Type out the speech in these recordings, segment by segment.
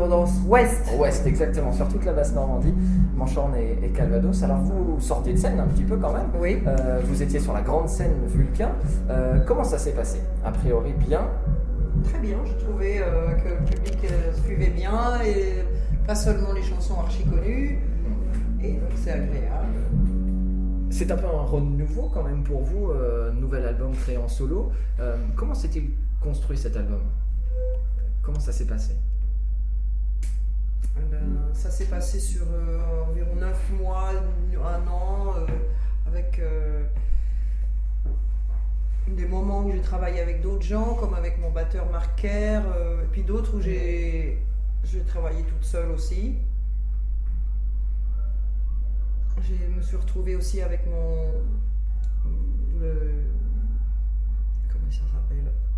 tendance ouest. Ouest, exactement, sur toute la basse Normandie, Manchorne et Calvados. Alors vous sortiez de scène un petit peu quand même. Oui. Vous étiez sur la grande scène Vulcain. Comment ça s'est passé? A priori bien. Très bien, j'ai trouvé que le public suivait bien et pas seulement les chansons archi connues. Et donc c'est agréable. C'est un peu un renouveau quand même pour vous, nouvel album créé en solo. Comment s'est-il construit cet album? Comment ça s'est passé? Ça s'est passé sur environ 9 mois, 1 an, avec des moments où j'ai travaillé avec d'autres gens, comme avec mon batteur Marc Kerr, et puis d'autres où j'ai travaillé toute seule aussi. Je me suis retrouvée aussi avec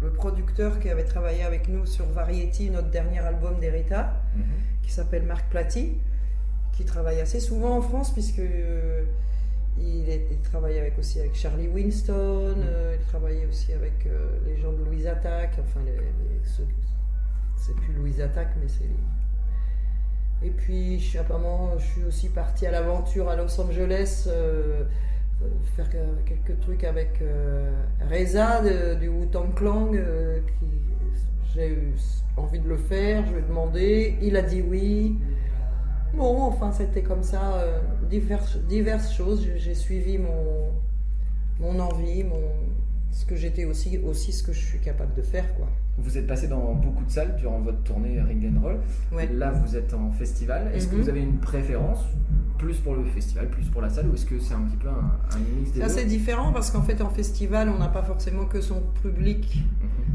le producteur qui avait travaillé avec nous sur Variety, notre dernier album d'Erita, qui s'appelle Marc Platy, qui travaille assez souvent en France puisque il travaille aussi avec Charlie Winston, il travaillait aussi avec les gens de Louise Attaque, enfin c'est plus Louise Attaque mais c'est Et puis apparemment je suis aussi partie à l'aventure à Los Angeles faire quelques trucs avec Reza du Wu-Tang Clan, j'ai eu envie de le faire, je lui ai demandé, il a dit oui. Bon, enfin c'était comme ça, diverses choses, j'ai suivi mon envie, ce que j'étais aussi ce que je suis capable de faire, quoi. Vous êtes passé dans beaucoup de salles durant votre tournée Ring and Roll. Ouais. Là, vous êtes en festival. Est-ce que vous avez une préférence, plus pour le festival, plus pour la salle, ou est-ce que c'est un petit peu un mix des deux? Ça, c'est différent parce qu'en fait, en festival, on n'a pas forcément que son public,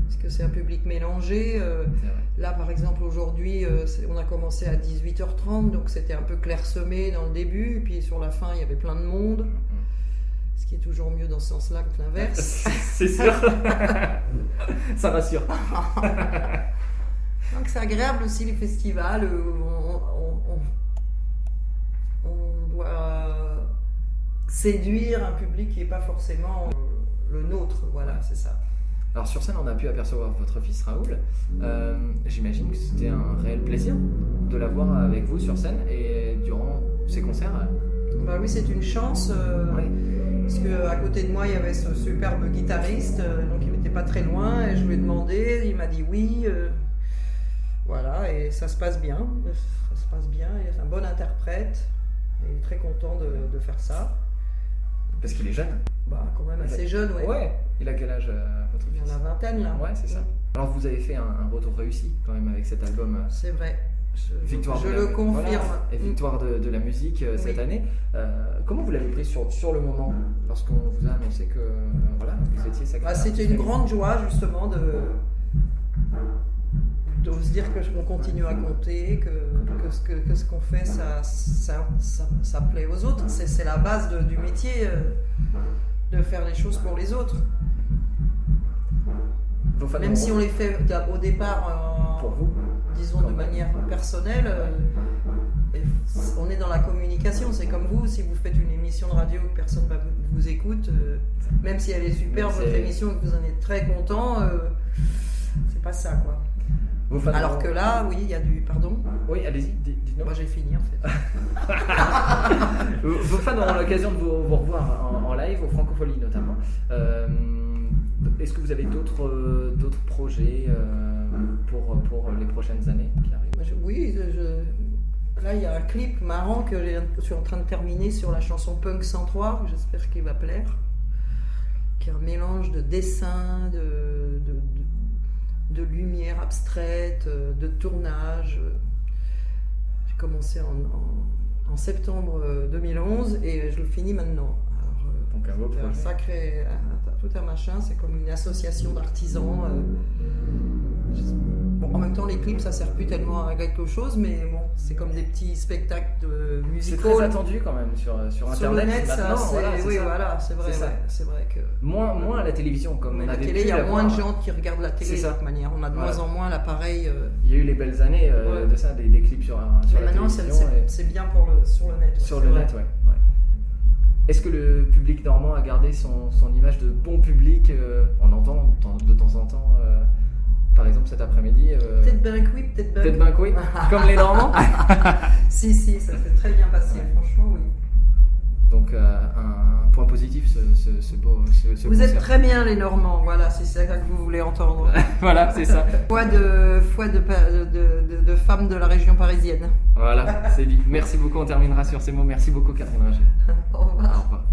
parce que c'est un public mélangé. Là, par exemple, aujourd'hui, on a commencé à 18h30, donc c'était un peu clairsemé dans le début, et puis sur la fin, il y avait plein de monde. Ce qui est toujours mieux dans ce sens-là que l'inverse. C'est sûr. Ça rassure. Donc c'est agréable aussi les festivals où on doit séduire un public qui n'est pas forcément le nôtre. Voilà, c'est ça. Alors sur scène, on a pu apercevoir votre fils Raoul. J'imagine que c'était un réel plaisir de l'avoir avec vous sur scène et durant ces concerts. Bah oui, c'est une chance. Parce qu'à côté de moi, il y avait ce superbe guitariste, donc il n'était pas très loin, et je lui ai demandé, il m'a dit oui. Voilà, et ça se passe bien. Ça se passe bien, il est un bon interprète, et il est très content de faire ça. Parce qu'il est jeune. Bah, quand même assez jeune, ouais. Ouais, il a quel âge votre fils? Il en a la vingtaine, là. Ouais, c'est ça. Alors vous avez fait un retour réussi quand même avec cet album. C'est vrai. Je le confirme. Voilà, et victoire de la musique cette année. Comment vous l'avez pris sur le moment lorsqu'on vous a annoncé que voilà, vous étiez sacré? C'était une grande joie justement de se dire qu'on continue à compter, que ce qu'on fait ça plaît aux autres. C'est la base du métier, de faire les choses pour les autres. Même si on les fait au départ pour vous, disons de manière personnelle, on est dans la communication. C'est comme vous, si vous faites une émission de radio que personne vous écoute, même si elle est super, votre émission, et que vous en êtes très content, c'est pas ça, quoi. Alors que là, oui, il y a du... Pardon? Oui, allez-y, dites-nous. Moi j'ai fini en fait. Vos fans auront l'occasion de vous revoir en live, au Francophonie notamment. Est-ce que vous avez d'autres projets pour les prochaines années qui arrivent? Oui, là il y a un clip marrant que je suis en train de terminer sur la chanson Punk 103, j'espère qu'il va plaire, qui est un mélange de dessin, de lumière abstraite, de tournage. J'ai commencé en septembre 2011 et je le finis maintenant. Donc un beau projet. Un sacré, tout un machin, c'est comme une association d'artisans. Bon, en même temps, les clips, ça sert plus tellement à quelque chose, mais bon, c'est comme des petits spectacles musicaux. C'est très attendu quand même sur Internet. Sur le net, maintenant, c'est vrai. C'est vrai que moins à la télévision, comme la télé, il y a moins de gens qui regardent la télé de toute manière. On a de moins en moins l'appareil. Il y a eu les belles années de ça, des clips sur la maintenant, télévision. C'est bien sur le net. Sur le net, ouais. Est-ce que le public normand a gardé son image de bon public? On entend de temps en temps par exemple cet après-midi. Peut-être bien que oui, peut-être bien. Peut-être bien que oui, comme les Normands. Si, ça s'est très bien passé, franchement, oui. Donc un point positif, ce beau Vous concert. êtes très bien les Normands, voilà, c'est ça que vous voulez entendre. Voilà, c'est ça. Foi de femmes de la région parisienne. Voilà, c'est dit. Merci beaucoup, on terminera sur ces mots. Merci beaucoup Catherine Rager. Au revoir. Au revoir.